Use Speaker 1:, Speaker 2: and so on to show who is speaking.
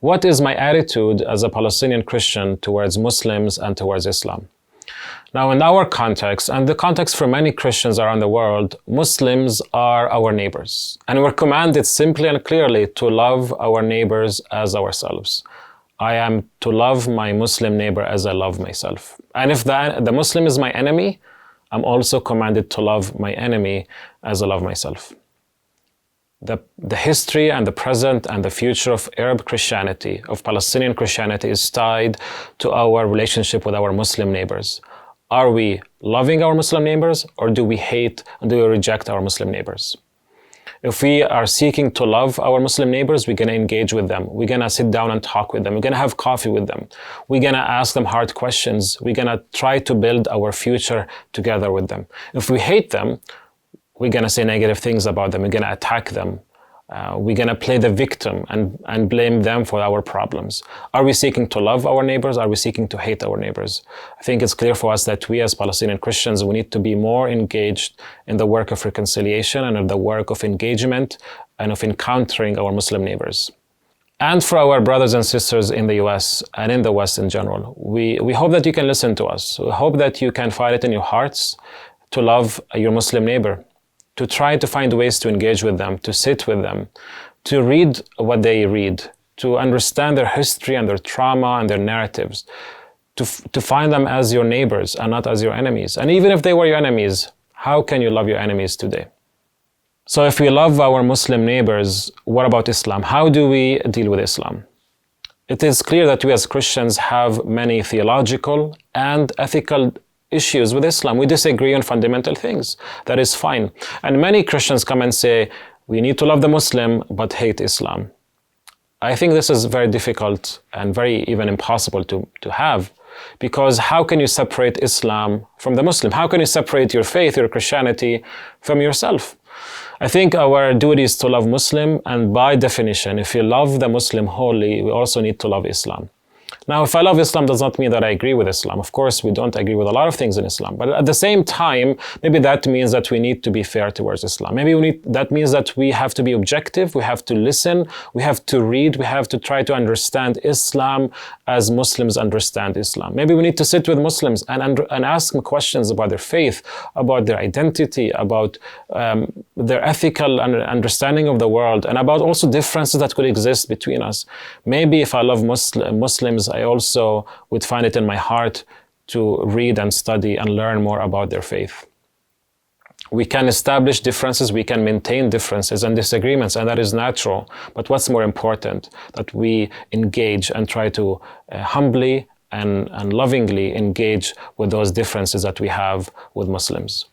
Speaker 1: What is my attitude as a Palestinian Christian towards Muslims and towards Islam? Now, in our context, and the context for many Christians around the world, Muslims are our neighbors. And we're commanded simply and clearly to love our neighbors as ourselves. I am to love my Muslim neighbor as I love myself. And if the Muslim is my enemy, I'm also commanded to love my enemy as I love myself. The history and the present and the future of Arab Christianity, of Palestinian Christianity, is tied to our relationship with our Muslim neighbors. Are we loving our Muslim neighbors, or do we hate and do we reject our Muslim neighbors? If we are seeking to love our Muslim neighbors, we're going to engage with them. We're going to sit down and talk with them. We're going to have coffee with them. We're going to ask them hard questions. We're going to try to build our future together with them. If we hate them, we're going to say negative things about them. We're going to attack them. We're going to play the victim and blame them for our problems. Are we seeking to love our neighbors? Are we seeking to hate our neighbors? I think it's clear for us that we as Palestinian Christians, we need to be more engaged in the work of reconciliation and in the work of engagement and of encountering our Muslim neighbors. And for our brothers and sisters in the US and in the West in general, we hope that you can listen to us. We hope that you can find it in your hearts to love your Muslim neighbor, to try to find ways to engage with them, to sit with them, to read what they read, to understand their history and their trauma and their narratives, to find them as your neighbors and not as your enemies. And even if they were your enemies, how can you love your enemies today? So if we love our Muslim neighbors, what about Islam? How do we deal with Islam? It is clear that we as Christians have many theological and ethical issues with Islam. We disagree on fundamental things. That is fine. And many Christians come and say, we need to love the Muslim but hate Islam. I think this is very difficult and very even impossible to have, because how can you separate Islam from the Muslim? How can you separate your faith, your Christianity, from yourself? I think our duty is to love Muslim, and by definition, if you love the Muslim wholly, we also need to love Islam. Now, if I love Islam does not mean that I agree with Islam. Of course, we don't agree with a lot of things in Islam. But at the same time, maybe that means that we need to be fair towards Islam. Maybe that means that we have to be objective. We have to listen. We have to read. We have to try to understand Islam as Muslims understand Islam. Maybe we need to sit with Muslims and ask them questions about their faith, about their identity, about their ethical understanding of the world, and about also differences that could exist between us. Maybe if I love Muslims, I also would find it in my heart to read and study and learn more about their faith. We can establish differences, we can maintain differences and disagreements, and that is natural. But what's more important, that we engage and try to humbly and lovingly engage with those differences that we have with Muslims.